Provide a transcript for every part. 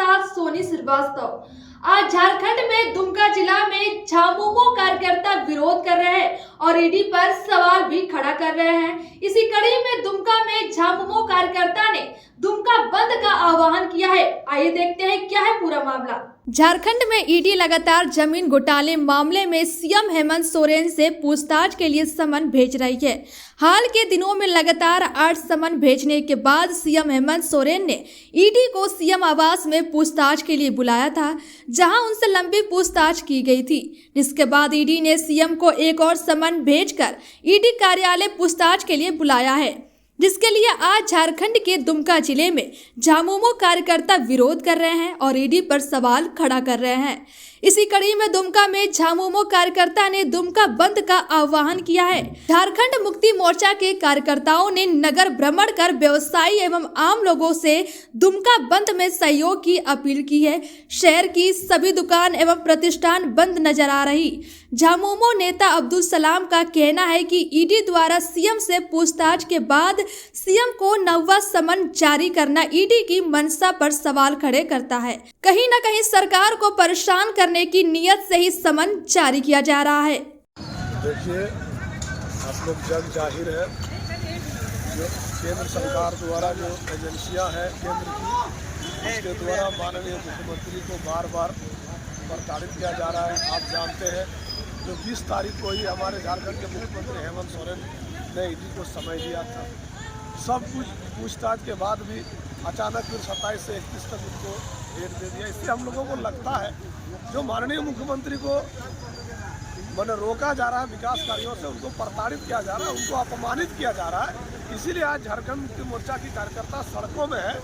साथ सोनी श्रीवास्तव। आज झारखंड में दुमका जिला में झामुमो कार्यकर्ता विरोध कर रहे हैं और ईडी पर सवाल भी खड़ा कर रहे हैं। इसी कड़ी में दुमका में झामुमो कार्यकर्ता ने दुमका बंद का आह्वान किया है। आइए देखते हैं क्या है पूरा मामला। झारखंड में ईडी लगातार जमीन घोटाले मामले में सीएम हेमंत सोरेन से पूछताछ के लिए समन भेज रही है। हाल के दिनों में लगातार 8 समन भेजने के बाद सीएम हेमंत सोरेन ने ईडी को सीएम आवास में पूछताछ के लिए बुलाया था, जहां उनसे लंबी पूछताछ की गई थी। जिसके बाद ईडी ने सीएम को एक और समन भेजकर ईडी कार्यालय पूछताछ के लिए बुलाया है, जिसके लिए आज झारखंड के दुमका जिले में झामुमो कार्यकर्ता विरोध कर रहे हैं और ईडी पर सवाल खड़ा कर रहे हैं। इसी कड़ी में दुमका में झामुमो कार्यकर्ता ने दुमका बंद का आह्वान किया है। झारखंड मुक्ति मोर्चा के कार्यकर्ताओं ने नगर भ्रमण कर व्यवसायी एवं आम लोगों से दुमका बंद में सहयोग की अपील की है। शहर की सभी दुकान एवं प्रतिष्ठान बंद नजर आ रही। झामुमो नेता अब्दुल सलाम का कहना है कि ईडी द्वारा सीएम से पूछताछ के बाद सीएम को 9वां समन जारी करना ईडी की मंशा पर सवाल खड़े करता है। कहीं न कहीं सरकार को परेशान करने की नीयत से ही समन जारी किया जा रहा है। देखिए, आप लोग जग जाहिर है, जो केंद्र सरकार द्वारा जो एजेंसियां हैं केंद्र की, उसके द्वारा माननीय मुख्यमंत्री को बार बार प्रताड़ित किया जा रहा है। आप जानते हैं जो 20 तारीख को ही हमारे झारखंड के मुख्यमंत्री हेमंत सोरेन ने ईडी को समय दिया था। सब कुछ पूछताछ के बाद भी अचानक फिर 27 से 31 तक उनको डेट दे दिया। इसलिए हम लोगों को लगता है जो माननीय मुख्यमंत्री को मैंने रोका जा रहा है, विकास कार्यों से उनको प्रताड़ित किया जा रहा है, उनको अपमानित किया जा रहा है। इसीलिए आज झारखंड मुक्ति मोर्चा की कार्यकर्ता सड़कों में है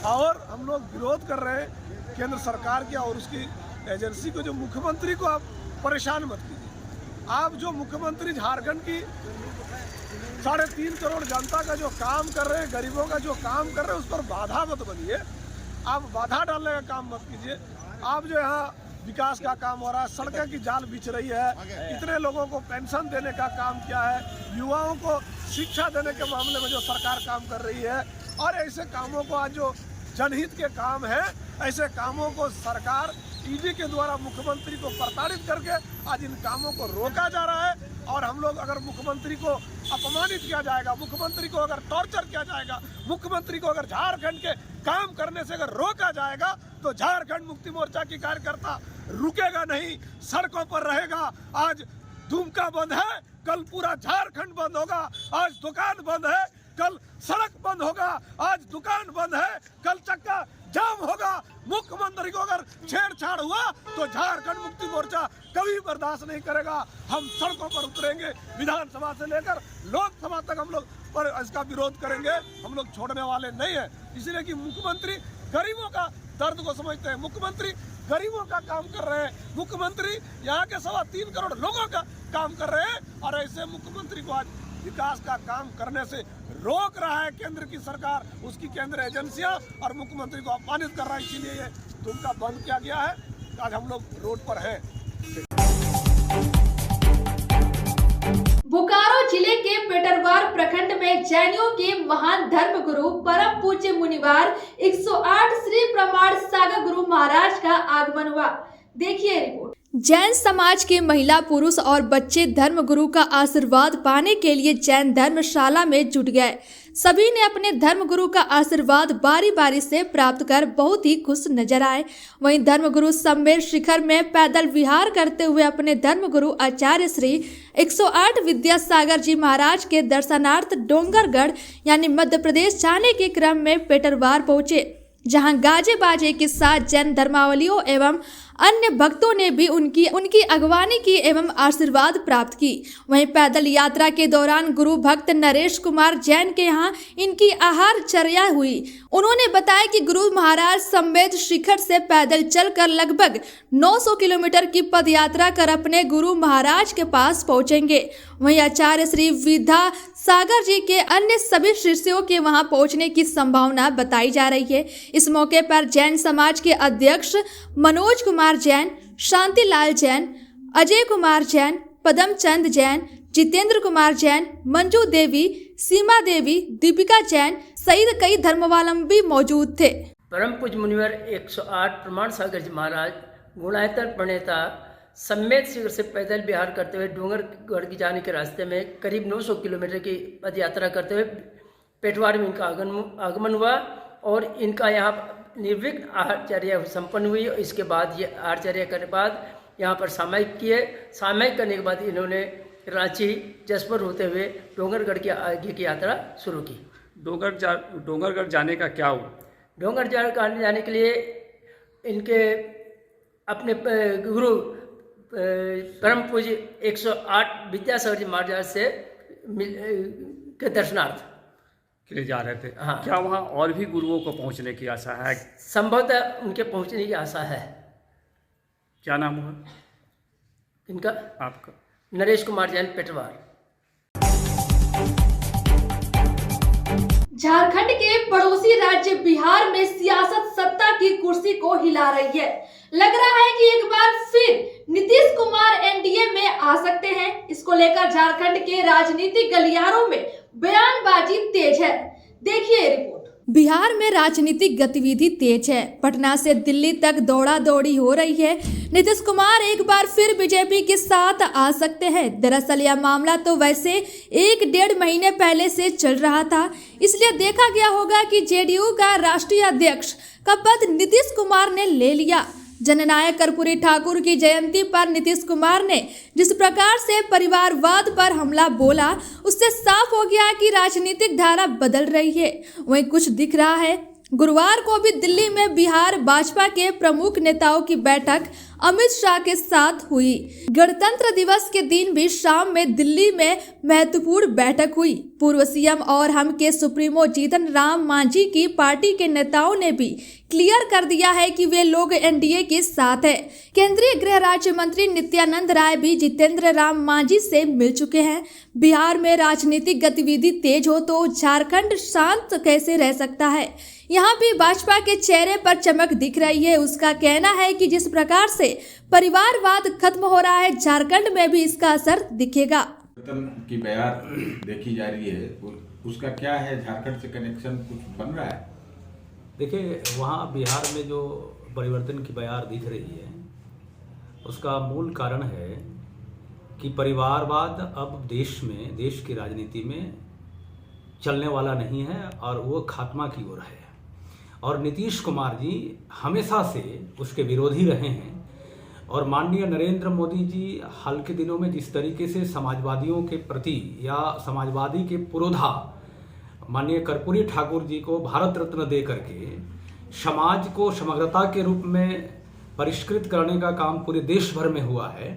और हम लोग विरोध कर रहे हैं केंद्र सरकार की और उसकी एजेंसी को। जो मुख्यमंत्री को आप परेशान मत कीजिए। आप जो मुख्यमंत्री झारखंड की 3.5 करोड़ जनता का जो काम कर रहे हैं, गरीबों का जो काम कर रहे हैं, उस पर बाधा मत बनिए। आप बाधा डालने का काम मत कीजिए। आप जो यहाँ विकास का काम हो रहा है, सड़कें की जाल बिछ रही है, इतने लोगों को पेंशन देने का काम किया है, युवाओं को शिक्षा देने के मामले में जो सरकार काम कर रही है, और ऐसे कामों को आज जो जनहित के काम है, ऐसे कामों को सरकार ईडी के द्वारा मुख्यमंत्री को प्रताड़ित करके आज इन कामों को रोका जा रहा है। और हम लोग अगर मुख्यमंत्री को अपमानित किया जाएगा, मुख्यमंत्री को अगर टॉर्चर किया जाएगा, मुख्यमंत्री को अगर झारखंड के काम करने से अगर रोका जाएगा, तो झारखंड मुक्ति मोर्चा की कार्यकर्ता रुकेगा नहीं, सड़कों पर रहेगा। आज दुमका बंद है, कल पूरा झारखंड बंद होगा। आज दुकान बंद है, कल सड़क बंद होगा। आज दुकान बंद है, कल चक्का जाम होगा। मुख्यमंत्री को अगर छेड़छाड़ हुआ तो झारखंड मुक्ति मोर्चा कभी बर्दाश्त नहीं करेगा। हम सड़कों पर उतरेंगे, विधानसभा से लेकर लोकसभा तक हम लोग पर इसका विरोध करेंगे। हम लोग छोड़ने वाले नहीं है, इसलिए कि मुख्यमंत्री गरीबों का दर्द को समझते हैं, मुख्यमंत्री गरीबों का काम कर रहे हैं, मुख्यमंत्री यहाँ के 3.25 करोड़ लोगों का काम कर रहे हैं। और ऐसे मुख्यमंत्री को आज विकास का काम करने से रोक रहा है केंद्र की सरकार, उसकी केंद्र एजेंसियां, और मुख्यमंत्री को अपमानित कर रहा है। इसीलिए ये दुमका बंद किया गया है। आज हम लोग रोड पर हैं। बोकारो जिले के पेटरवार प्रखंड में जैनियों के महान धर्मगुरु परम पूज्य मुनिवार 108 श्री प्रमाण सागर गुरु महाराज का आगमन हुआ। देखिए रिपोर्ट। जैन समाज के महिला, पुरुष और बच्चे धर्मगुरु का आशीर्वाद पाने के लिए जैन धर्मशाला में जुट गए। सभी ने अपने धर्मगुरु का आशीर्वाद बारी बारी से प्राप्त कर बहुत ही खुश नजर आए। वहीं धर्मगुरु सम्मेद शिखर में पैदल विहार करते हुए अपने धर्मगुरु आचार्य श्री 108 विद्यासागर जी महाराज के दर्शनार्थ डोंगरगढ़ यानी मध्य प्रदेश जाने के क्रम में पेटरवार पहुंचे, जहां गाजे बाजे के साथ जैन धर्मावलियों एवं अन्य भक्तों ने भी उनकी अगवानी की एवं आशीर्वाद प्राप्त की। वहीं पैदल यात्रा के दौरान गुरु भक्त नरेश कुमार जैन के यहाँ इनकी आहार चर्या हुई। उन्होंने बताया कि गुरु महाराज सम्मेद शिखर से पैदल चलकर लगभग 900 किलोमीटर की पद यात्रा कर अपने गुरु महाराज के पास पहुंचेंगे। वहीं आचार्य श्री विद्या सागर जी के अन्य सभी शिष्यों के वहां पहुंचने की संभावना बताई जा रही है। इस मौके पर जैन समाज के अध्यक्ष मनोज कुमार जैन, शांतिलाल जैन, अजय कुमार जैन, पदमचंद जैन, जितेंद्र कुमार जैन, मंजू देवी, सीमा देवी, दीपिका जैन सहित कई धर्मावलंबी मौजूद थे। परम पूज मुनिवर 108 प्रमाण सागर जी महाराज गुणायतर प्रणेता सम्मेत शिविर से पैदल विहार करते हुए डोंगरगढ़ की जाने के रास्ते में करीब 900 किलोमीटर की पद यात्रा करते हुए पेटवार में इनका आगमन हुआ और इनका यहाँ निर्विघ्न आहारचर्या संपन्न हुई। इसके बाद ये आहारचर्या करने के बाद यहाँ पर सामायिक किए। सामायिक करने के बाद इन्होंने रांची जसपुर होते हुए डोंगरगढ़ की आगे की यात्रा शुरू की। डोंगरगढ़ जाने का क्या हुआ? डोंगरगढ़ जाने के लिए इनके अपने गुरु परम पूज्य 108 विद्यासागर जी महाराज से के दर्शनार्थ के लिए जा रहे थे। हाँ। क्या वहाँ और भी गुरुओं को पहुँचने की आशा है? संभवतः उनके पहुँचने की आशा है। क्या नाम हुआ इनका? आपका? नरेश कुमार जैन पेटवार। झारखंड के पड़ोसी राज्य बिहार में सियासत सत्ता की कुर्सी को हिला रही है। लग रहा है कि एक बार फिर नीतीश कुमार एनडीए में आ सकते हैं। इसको लेकर झारखंड के राजनीतिक गलियारों में बयानबाजी तेज है। देखिए रिपोर्ट। बिहार में राजनीतिक गतिविधि तेज है। पटना से दिल्ली तक दौड़ा दौड़ी हो रही है। नीतीश कुमार एक बार फिर बीजेपी के साथ आ सकते हैं। दरअसल यह मामला तो वैसे 1-1.5 महीने पहले से चल रहा था, इसलिए देखा गया होगा कि जेडीयू का राष्ट्रीय अध्यक्ष का पद नीतीश कुमार ने ले लिया। जननायक कर्पूरी ठाकुर की जयंती पर नीतीश कुमार ने जिस प्रकार से परिवारवाद पर हमला बोला, उससे साफ हो गया कि राजनीतिक धारा बदल रही है। वहीं कुछ दिख रहा है। गुरुवार को भी दिल्ली में बिहार भाजपा के प्रमुख नेताओं की बैठक अमित शाह के साथ हुई। गणतंत्र दिवस के दिन भी शाम में दिल्ली में महत्वपूर्ण बैठक हुई। पूर्व सीएम और हम के सुप्रीमो जीतन राम मांझी की पार्टी के नेताओं ने भी क्लियर कर दिया है कि वे लोग एनडीए के साथ है। केंद्रीय गृह राज्य मंत्री नित्यानंद राय भी जितेंद्र राम मांझी से मिल चुके हैं। बिहार में राजनीतिक गतिविधि तेज हो तो झारखंड शांत कैसे रह सकता है? यहाँ भी भाजपा के चेहरे पर चमक दिख रही है। उसका कहना है कि जिस प्रकार से परिवारवाद खत्म हो रहा है, झारखंड में भी इसका असर दिखेगा। की बयार देखी जा रही है, उसका क्या है? झारखंड से कनेक्शन कुछ बन रहा है? देखिए, वहाँ बिहार में जो परिवर्तन की बयार दिख रही है, उसका मूल कारण है कि परिवारवाद अब देश की राजनीति में चलने वाला नहीं है और वो खात्मा की ओर है। और नीतीश कुमार जी हमेशा से उसके विरोधी रहे हैं। और माननीय नरेंद्र मोदी जी हाल के दिनों में जिस तरीके से समाजवादियों के प्रति या समाजवादी के पुरोधा माननीय कर्पूरी ठाकुर जी को भारत रत्न दे करके समाज को समग्रता के रूप में परिष्कृत करने का काम पूरे देश भर में हुआ है,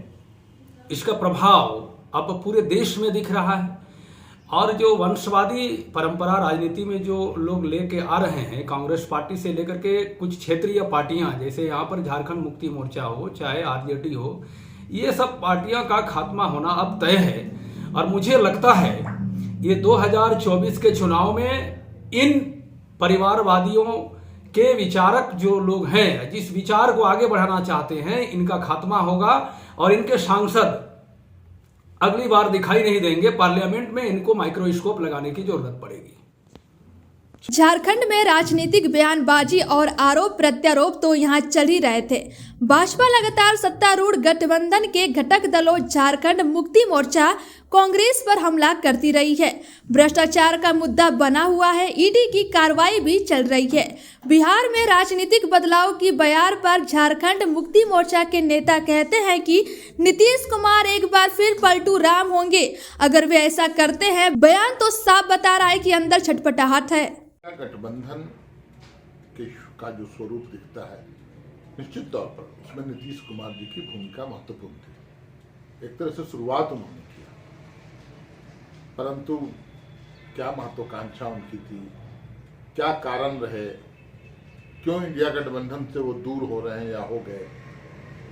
इसका प्रभाव अब पूरे देश में दिख रहा है। और जो वंशवादी परंपरा राजनीति में जो लोग लेके आ रहे हैं, कांग्रेस पार्टी से लेकर के कुछ क्षेत्रीय पार्टियां, जैसे यहाँ पर झारखंड मुक्ति मोर्चा हो चाहे आरजेडी हो, ये सब पार्टियां का खात्मा होना अब तय है। और मुझे लगता है ये 2024 के चुनाव में इन परिवारवादियों के विचारक जो लोग हैं, जिस विचार को आगे बढ़ाना चाहते हैं, इनका खात्मा होगा और इनके सांसद अगली बार दिखाई नहीं देंगे। पार्लियामेंट में इनको माइक्रोस्कोप लगाने की जरूरत पड़ेगी। झारखंड में राजनीतिक बयानबाजी और आरोप प्रत्यारोप तो यहाँ चल ही रहे थे। भाजपा लगातार सत्तारूढ़ गठबंधन के घटक दलों झारखंड मुक्ति मोर्चा कांग्रेस पर हमला करती रही है। भ्रष्टाचार का मुद्दा बना हुआ है। ईडी की कार्रवाई भी चल रही है। बिहार में राजनीतिक बदलाव की बयार पर झारखंड मुक्ति मोर्चा के नेता कहते हैं कि नीतीश कुमार एक बार फिर पलटू राम होंगे। अगर वे ऐसा करते हैं, बयान तो साफ बता रहा है कि अंदर छटपटाहट है। गठबंधन का जो स्वरूप दिखता है, निश्चित तौर पर उसमें नीतीश कुमार जी की भूमिका महत्वपूर्ण थी। एक तरह से शुरुआत उन्होंने किया, परंतु क्या महत्वाकांक्षा उनकी थी, क्या कारण रहे, क्यों इंडिया गठबंधन से वो दूर हो रहे हैं या हो गए,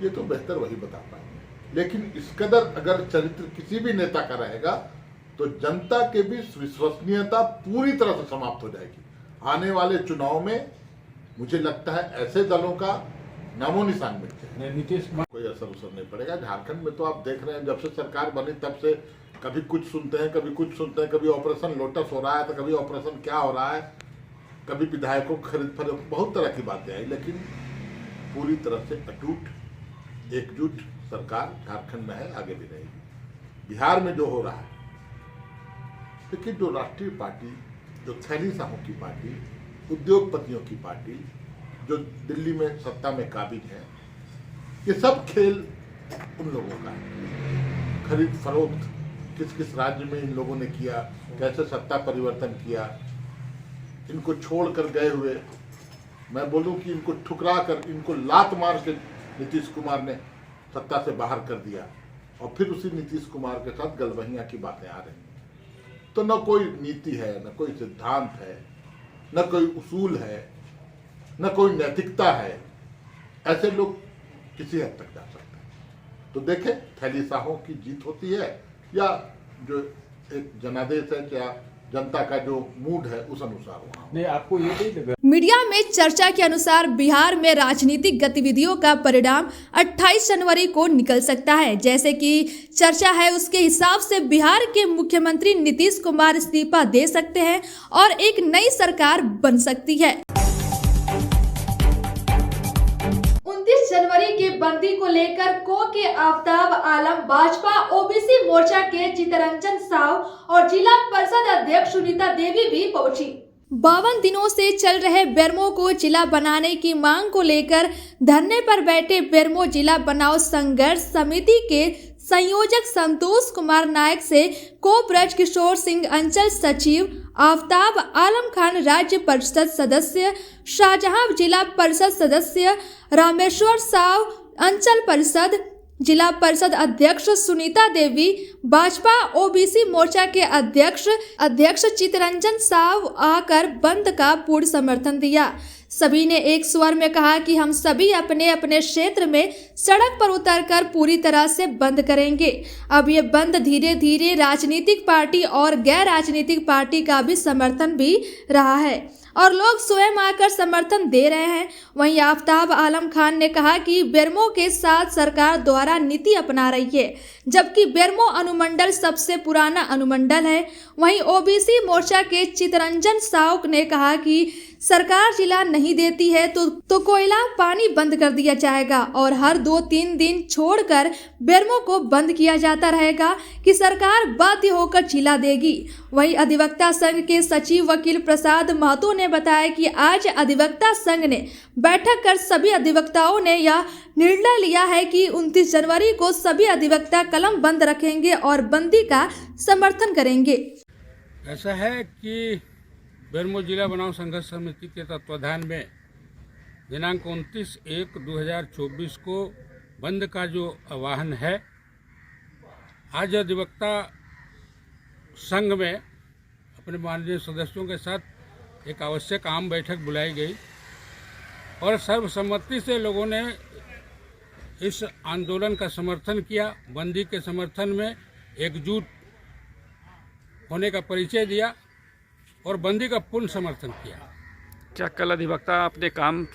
ये तो बेहतर वही बता पाएंगे। लेकिन इस कदर अगर चरित्र किसी भी नेता का रहेगा तो जनता के बीच विश्वसनीयता पूरी तरह से समाप्त हो जाएगी। आने वाले चुनाव में मुझे लगता है ऐसे दलों का नामो निशान मिट जाए। नीतीश कुमार कोई असर नहीं पड़ेगा। झारखंड में तो आप देख रहे हैं, जब से सरकार बनी तब से कभी कुछ सुनते हैं, कभी कुछ सुनते हैं, कभी ऑपरेशन लोटस हो रहा है तो कभी ऑपरेशन क्या हो रहा है। कभी विधायकों को खरीद फरोख्त, बहुत तरह की बातें आई, लेकिन पूरी तरह से अटूट एकजुट सरकार झारखंड में है, आगे भी रहेगी। बिहार में जो हो रहा है, लेकिन जो राष्ट्रीय पार्टी, जो थैली साहों की पार्टी, उद्योगपतियों की पार्टी, जो दिल्ली में सत्ता में काबिज है, ये सब खेल उन लोगों का है। खरीद फरोख्त किस किस राज्य में इन लोगों ने किया, कैसे सत्ता परिवर्तन किया, इनको छोड़कर गए हुए, मैं बोलूं कि इनको ठुकरा कर, इनको लात मार के नीतीश कुमार ने सत्ता से बाहर कर दिया, और फिर उसी नीतीश कुमार के साथ गलबहियां की बातें आ रही हैं। तो न कोई नीति है, न कोई सिद्धांत है, न कोई उसूल है, न कोई नैतिकता है। ऐसे लोग किसी हद तक जा सकते हैं। तो देखें, थैली साहों की जीत होती है या जो एक जनादेश है, क्या जनता का जो मूड है उस अनुसार वहाँ। नहीं, आपको ये नहीं लगा? मीडिया में चर्चा के अनुसार बिहार में राजनीतिक गतिविधियों का परिणाम 28 जनवरी को निकल सकता है। जैसे कि चर्चा है, उसके हिसाब से बिहार के मुख्यमंत्री नीतीश कुमार इस्तीफा दे सकते हैं और एक नई सरकार बन सकती है। 29 जनवरी के बंदी को लेकर को के आफ्ताब आलम, भाजपा ओबीसी मोर्चा के चितरंजन साव और जिला परिषद अध्यक्ष सुनीता देवी भी पहुंची। 52 दिनों से चल रहे बेरमो को जिला बनाने की मांग को लेकर धरने पर बैठे बेरमो जिला बनाओ संघर्ष समिति के संयोजक संतोष कुमार नायक से को ब्रज किशोर सिंह अंचल सचिव, आफ्ताब आलम खान राज्य परिषद सदस्य, शाहजहां जिला परिषद सदस्य, रामेश्वर साव अंचल परिषद, जिला परिषद अध्यक्ष सुनीता देवी, भाजपा ओबीसी मोर्चा के अध्यक्ष चितरंजन साव आकर बंद का पूर्ण समर्थन दिया। सभी ने एक स्वर में कहा कि हम सभी अपने अपने क्षेत्र में सड़क पर उतरकर पूरी तरह से बंद करेंगे। अब ये बंद धीरे धीरे राजनीतिक पार्टी और गैर राजनीतिक पार्टी का भी समर्थन भी रहा है और लोग स्वयं आकर समर्थन दे रहे हैं। वहीं आफ्ताब आलम खान ने कहा कि बेरमो के साथ सरकार द्वारा नीति अपना रही है, जबकि बेरमो अनुमंडल सबसे पुराना अनुमंडल है। वहीं ओबीसी मोर्चा के चितरंजन साव ने कहा कि सरकार जिला नहीं देती है तो कोयला पानी बंद कर दिया जाएगा और हर 2-3 दिन छोड़कर बेरमो को बंद किया जाता रहेगा कि सरकार बाध्य होकर जिला देगी। वहीं अधिवक्ता संघ के सचिव वकील प्रसाद महतो ने बताया कि आज अधिवक्ता संघ ने बैठक कर सभी अधिवक्ताओं ने यह निर्णय लिया है कि 29 जनवरी को सभी अधिवक्ता कलम बंद रखेंगे और बंदी का समर्थन करेंगे। ऐसा है कि बेरमो जिला बनाओ संघर्ष समिति के तत्वाधान में दिनांक 29/1/2024 को बंद का जो आह्वान है, आज अधिवक्ता संघ में अपने माननीय सदस्यों के साथ एक आवश्यक आम बैठक बुलाई गई और सर्वसम्मति से लोगों ने इस आंदोलन का समर्थन किया। बंदी के समर्थन में एकजुट होने का परिचय दिया और बंदी का पूर्ण समर्थन किया। क्या कल अधिवक्ता अपने काम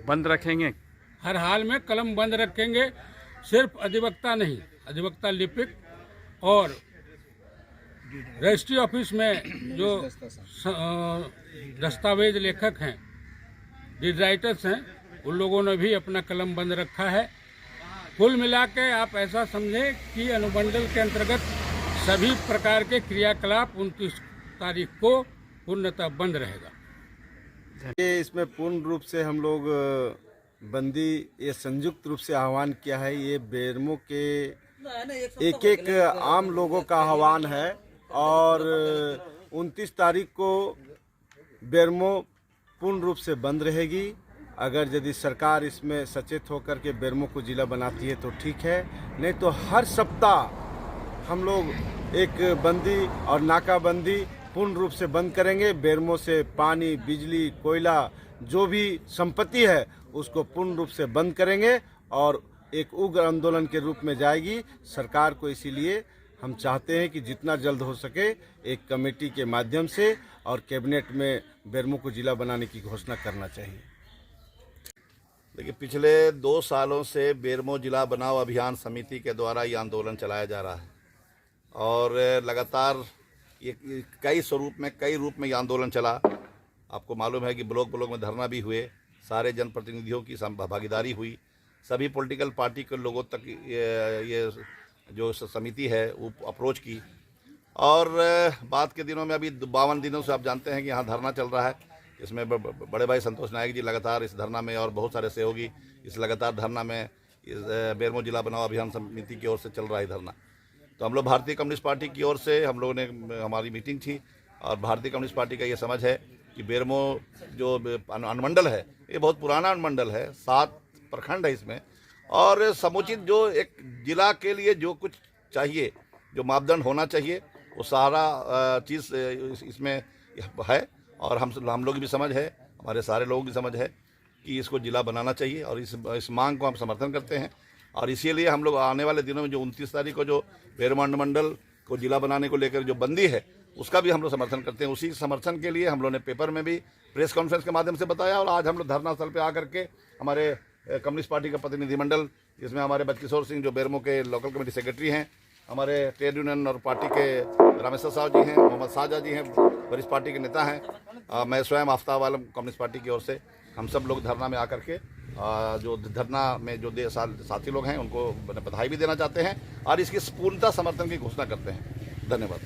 बंद रखेंगे? हर हाल में कलम बंद रखेंगे। सिर्फ अधिवक्ता नहीं, अधिवक्ता लिपिक और रजिस्ट्री ऑफिस में जो दस्तावेज लेखक हैं, डीड राइटर्स हैं, उन लोगों ने भी अपना कलम बंद रखा है। कुल मिला के आप ऐसा समझें कि अनुमंडल के अंतर्गत सभी प्रकार के क्रियाकलाप 29 तारीख को पूर्णतः बंद रहेगा। ये इसमें पूर्ण रूप से हम लोग बंदी ये संयुक्त रूप से आह्वान किया है। ये बेरमो के एक आम लोगों का आह्वान है और 29 तारीख को बेरमो पूर्ण रूप से बंद रहेगी। अगर यदि सरकार इसमें सचेत होकर के बेरमो को जिला बनाती है तो ठीक है, नहीं तो हर सप्ताह हम लोग एक बंदी और नाकाबंदी पूर्ण रूप से बंद करेंगे। बेरमो से पानी, बिजली, कोयला जो भी संपत्ति है उसको पूर्ण रूप से बंद करेंगे और एक उग्र आंदोलन के रूप में जाएगी सरकार को। इसीलिए हम चाहते हैं कि जितना जल्द हो सके एक कमेटी के माध्यम से और कैबिनेट में बेरमो को जिला बनाने की घोषणा करना चाहिए। देखिए, पिछले 2 सालों से बेरमो जिला बनाओ अभियान समिति के द्वारा ये आंदोलन चलाया जा रहा है और लगातार ये कई रूप में ये आंदोलन चला आपको मालूम है कि ब्लॉक में धरना भी हुए, सारे जनप्रतिनिधियों की भागीदारी हुई, सभी पॉलिटिकल पार्टी के लोगों तक ये जो समिति है वो अप्रोच की। और बाद के दिनों में अभी 52 दिनों से आप जानते हैं कि यहाँ धरना चल रहा है। इसमें बड़े भाई संतोष नायक जी लगातार इस धरना में और बहुत सारे सहयोगी इस लगातार धरना में इस बेरमो जिला बनाओ अभियान समिति की ओर से चल रहा है धरना। तो हम लोग भारतीय कम्युनिस्ट पार्टी की ओर से हम लोगों ने हमारी मीटिंग थी और भारतीय कम्युनिस्ट पार्टी का ये समझ है कि बेरमो जो अनुमंडल है ये बहुत पुराना अनुमंडल है, 7 प्रखंड है इसमें, और समुचित जो एक जिला के लिए जो कुछ चाहिए, जो मापदंड होना चाहिए वो सारा चीज़ इसमें है। और हम लोग की भी समझ है, हमारे सारे लोगों की समझ है कि इसको जिला बनाना चाहिए और इस मांग को हम समर्थन करते हैं। और इसीलिए हम लोग आने वाले दिनों में जो 29 तारीख को जो बेरमो अनुमंडल को जिला बनाने को लेकर जो बंदी है उसका भी हम लोग समर्थन करते हैं। उसी समर्थन के लिए हम लोग ने पेपर में भी प्रेस कॉन्फ्रेंस के माध्यम से बताया और आज हम लोग धरना स्थल पर आकर के हमारे कम्युनिस्ट पार्टी का प्रतिनिधिमंडल, जिसमें हमारे बचकिशोर सिंह जो बेरमो के लोकल कमेटी सेक्रेटरी हैं, हमारे ट्रेड यूनियन और पार्टी के रामेश्वर साहब जी हैं, मोहम्मद शाहजहाँ जी हैं, वरिष्ठ पार्टी के नेता हैं, मैं स्वयं आफ्ताब आलम कम्युनिस्ट पार्टी की ओर से हम सब लोग धरना में आकर के जो धरना में जो साथी लोग हैं उनको बधाई भी देना चाहते हैं और इसकी पूर्णतः समर्थन की घोषणा करते हैं। धन्यवाद।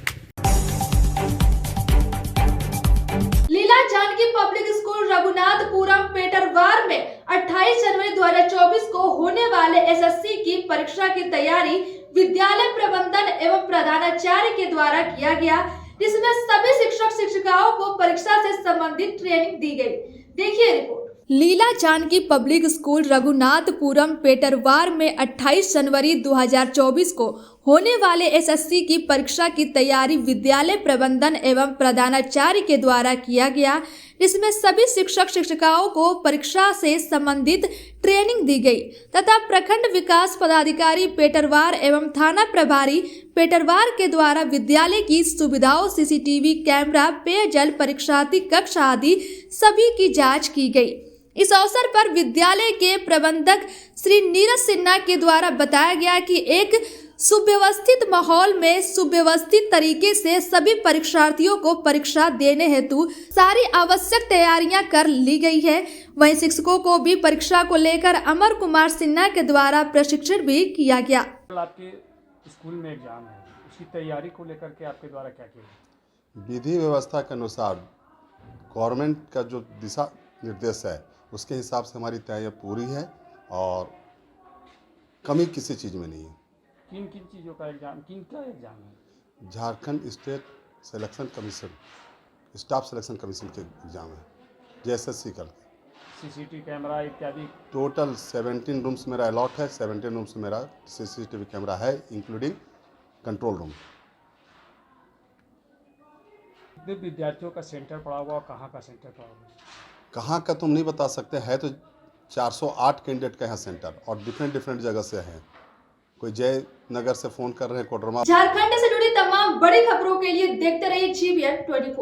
लीला जानकी पब्लिक स्कूल रघुनाथपुरम पेटरवार में 28 जनवरी 2024 को होने वाले एसएससी की परीक्षा की तैयारी विद्यालय प्रबंधन एवं प्रधानाचार्य के द्वारा किया गया, जिसमें सभी शिक्षक शिक्षिकाओं को परीक्षा से संबंधित ट्रेनिंग दी गई। देखिए रिपोर्ट। लीला जानकी पब्लिक स्कूल रघुनाथपुरम पेटरवार में 28 जनवरी 2024 को होने वाले एसएससी की परीक्षा की तैयारी विद्यालय प्रबंधन एवं प्रधानाचार्य के द्वारा किया गया, जिसमें सभी शिक्षक शिक्षिकाओं को परीक्षा से संबंधित ट्रेनिंग दी गई तथा प्रखंड विकास पदाधिकारी पेटरवार एवं थाना प्रभारी पेटरवार के द्वारा विद्यालय की सुविधाओं, सीसीटीवी कैमरा, पेयजल, परीक्षार्थी कक्ष आदि सभी की जांच की गई। इस अवसर पर विद्यालय के प्रबंधक श्री नीरज सिन्हा के द्वारा बताया गया कि एक सुव्यवस्थित माहौल में सुव्यवस्थित तरीके से सभी परीक्षार्थियों को परीक्षा देने हेतु सारी आवश्यक तैयारियां कर ली गई है। वहीं शिक्षकों को भी परीक्षा को लेकर अमर कुमार सिन्हा के द्वारा प्रशिक्षण भी किया गया। आपके स्कूल में एग्जाम है, उसकी तैयारी को लेकर के आपके द्वारा क्या किया? विधि व्यवस्था के अनुसार गवर्नमेंट का जो दिशा निर्देश है उसके हिसाब से हमारी तैयारी पूरी है और कमी किसी चीज़ में नहीं है। किन किन चीज़ों का एग्जाम, किन का एग्जाम है? Jharkhand state selection commission, staff selection commission के एग्जाम है, JSSC का। सीसीटीवी कैमरा इत्यादि टोटल 17 रूम्स मेरा अलॉट है, 17 रूम्स मेरा CCTV कैमरा है, इंक्लूडिंग कंट्रोल रूम। कितने विद्यार्थियों का सेंटर पड़ा हुआ, कहाँ का सेंटर पड़ा हुआ? कहाँ का तुम नहीं बता सकते, है तो 408 कैंडिडेट का है सेंटर और डिफरेंट जगह से है। कोई जयनगर से फ़ोन कर रहे हैं, कोडरमा। झारखंड से जुड़ी तमाम बड़ी खबरों के लिए देखते रहिए GBN 24।